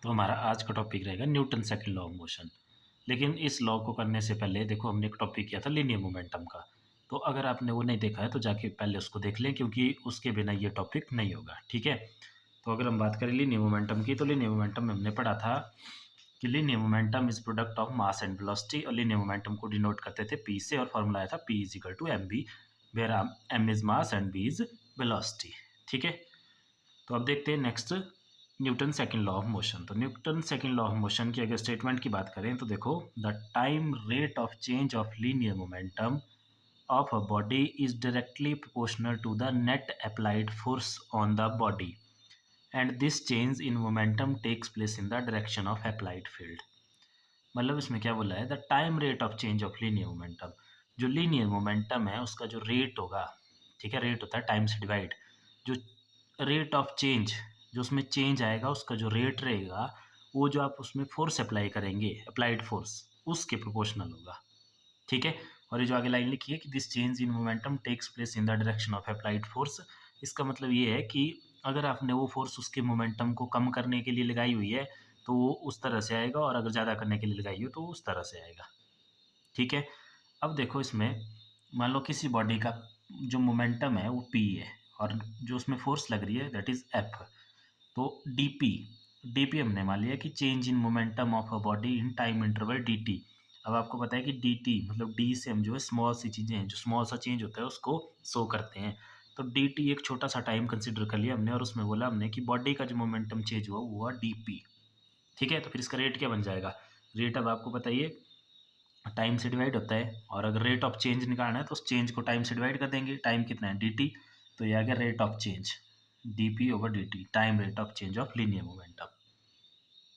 तो हमारा आज का टॉपिक रहेगा Newton second law of motion. लेकिन इस लॉ को करने से पहले देखो हमने एक टॉपिक किया था लीनियर मोमेंटम का। तो अगर आपने वो नहीं देखा है तो जाके पहले उसको देख लें, क्योंकि उसके बिना ये टॉपिक नहीं होगा, ठीक है। तो अगर हम बात करें लीनियर मोमेंटम की, तो लीनियर मोमेंटम में हमने पढ़ा था कि linear momentum is product of mass and velocity, और लीनियर मोमेंटम को डिनोट करते थे पी से, और फॉर्मूला आया था p is equal to m v, where M is mass and v is velocity, ठीक है। तो अब देखते हैं next Newton second law of motion. तो Newton second law of motion की अगर स्टेटमेंट की बात करें तो देखो, the time rate of change of linear momentum of a body is directly proportional to the net applied force on the body, and this change in momentum takes place in the direction of applied field। मतलब इसमें क्या बोला है, the time rate of change of linear momentum, जो linear momentum है उसका जो rate होगा, ठीक है, रेट होता है टाइम से डिवाइड, जो रेट ऑफ चेंज, जो उसमें चेंज आएगा उसका जो रेट रहेगा, वो जो आप उसमें फोर्स अप्लाई करेंगे, अप्लाइड फोर्स, उसके प्रोपोर्शनल होगा, ठीक है। और ये जो आगे लाइन लिखी है कि this change in momentum takes place in the direction of applied force, इसका मतलब ये है कि अगर आपने वो फोर्स उसके मोमेंटम को कम करने के लिए लगाई हुई है तो वो उस तरह से आएगा, और अगर ज़्यादा करने के लिए लगाई हो तो वो उस तरह से आएगा, ठीक है। अब देखो इसमें मान लो किसी बॉडी का जो मोमेंटम है वो पी है, और जो उसमें फोर्स लग रही है दैट इज़ एफ। तो डी पी हमने मान लिया कि change in momentum of a body in time interval D T. अब आपको पता है कि डी टी मतलब डी से हम जो है स्मॉल सी चीज़ें हैं, जो स्मॉल सा चेंज होता है उसको शो करते हैं। तो डी टी एक छोटा सा टाइम कंसिडर कर लिया हमने, और उसमें बोला हमने कि बॉडी का जो मोमेंटम चेंज हुआ वो हुआ डी पी, ठीक है। तो फिर इसका रेट क्या बन जाएगा, रेट अब आपको बताइए टाइम से डिवाइड होता है, और अगर रेट ऑफ चेंज निकालना है तो उस चेंज को टाइम से डिवाइड कर देंगे। टाइम कितना है, डी टी, तो ये आ गया rate of change, D P over D T, time rate of change of linear momentum,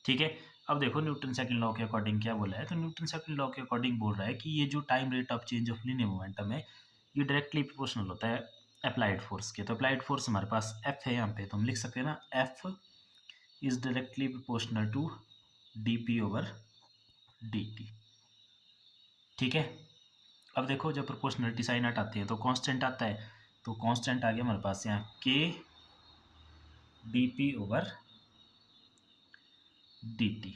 ठीक है। अब देखो न्यूटन सेकंड लॉ के अकॉर्डिंग क्या बोला है, तो न्यूटन सेकंड लॉ के अकॉर्डिंग बोल रहा है कि ये जो time rate of change of linear momentum है ये डायरेक्टली प्रोपोर्शनल होता है अप्लाइड फोर्स के। तो अप्लाइड फोर्स हमारे पास एफ है यहाँ पे, तो हम लिख सकते हैं ना, F is directly proportional to D P over D T, ठीक है। अब देखो जब प्रोपोर्शनलिटी साइन हटाते हैं तो कांस्टेंट आता है, तो कांस्टेंट आ गया हमारे पास यहाँ के D P over D T,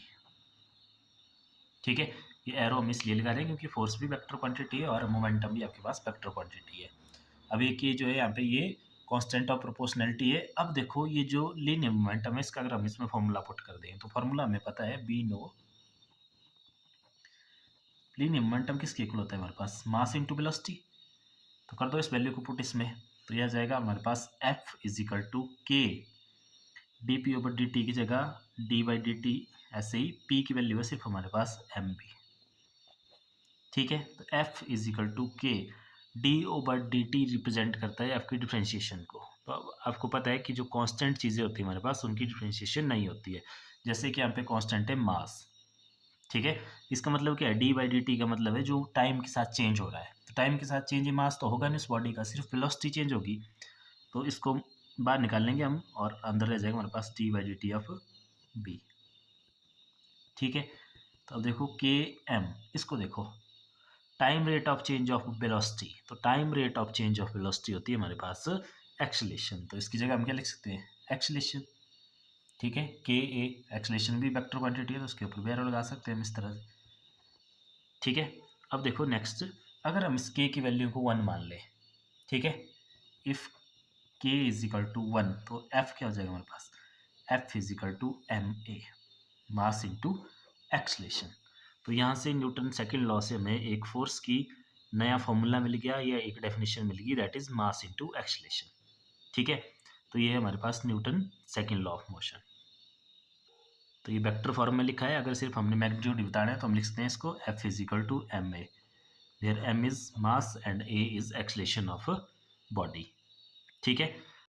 ठीक है। ये एरो हम इसलिए लगा रहे हैं क्योंकि फोर्स भी वेक्टर क्वांटिटी है और मोमेंटम भी आपके पास वेक्टर क्वांटिटी है। अब एक ये जो है यहाँ पे ये कांस्टेंट ऑफ प्रोपोर्शनलिटी है। अब देखो ये जो लीनियर मोमेंटम है इसका अगर हम इसमें फॉर्मूला पुट कर दें तो फॉर्मूला हमें पता है बी नो, लीनियर मोमेंटम किसके इक्वल होता है हमारे पास, मास इंटू वेलोसिटी। तो कर दो इस वैल्यू को पुट इसमें, तो यह जाएगा हमारे पास एफ इज इक्वल टू के D P over D T की जगह डी बाई डी टी, ऐसे ही पी की वैल्यू है सिर्फ हमारे पास एम बी, ठीक है। तो एफ इज इक्वल टू के D over D T represent करता है आपकी डिफ्रेंशिएशन को। तो अब आपको पता है कि जो कांस्टेंट चीज़ें होती है हमारे पास उनकी डिफ्रेंशिएशन नहीं होती है, जैसे कि यहाँ पे कांस्टेंट है मास, ठीक है। इसका मतलब क्या है, डी बाई डी टी का मतलब है जो टाइम के साथ चेंज हो रहा है। तो टाइम के साथ चेंज मास तो होगा नहीं उस बॉडी का, सिर्फ वेलोसिटी चेंज होगी। तो इसको बाहर निकाल लेंगे हम और अंदर रह जाएगा हमारे पास d by d t of v, ठीक है। तो अब देखो के एम, इसको देखो time rate of change of velocity, तो time rate of change of velocity होती है हमारे पास एक्सेलेरेशन। तो इसकी जगह हम क्या लिख सकते हैं, एक्सेलेरेशन, ठीक है। के ए एक्सेलेरेशन भी वेक्टर क्वांटिटी है तो उसके ऊपर भी एरो लगा सकते हैं हम इस तरह से, ठीक है। अब देखो नेक्स्ट, अगर हम इस के की वैल्यू को 1 मान लें, ठीक है, इफ के इज इक्वल टू 1, तो एफ क्या हो जाएगा हमारे पास, F is equal to M a, mass into acceleration. तो यहाँ से न्यूटन सेकंड लॉ से हमें एक फोर्स की नया फॉर्मूला मिल गया या एक डेफिनेशन मिल गई, that is mass into acceleration, ठीक है। तो ये है हमारे पास Newton second law of motion. तो ये वेक्टर फॉर्म में लिखा है, अगर सिर्फ हमने मैग्नीट्यूड बताना है तो हम लिख सकते हैं इसको F is equal to M A, where M is mass and A is acceleration of body, ठीक है।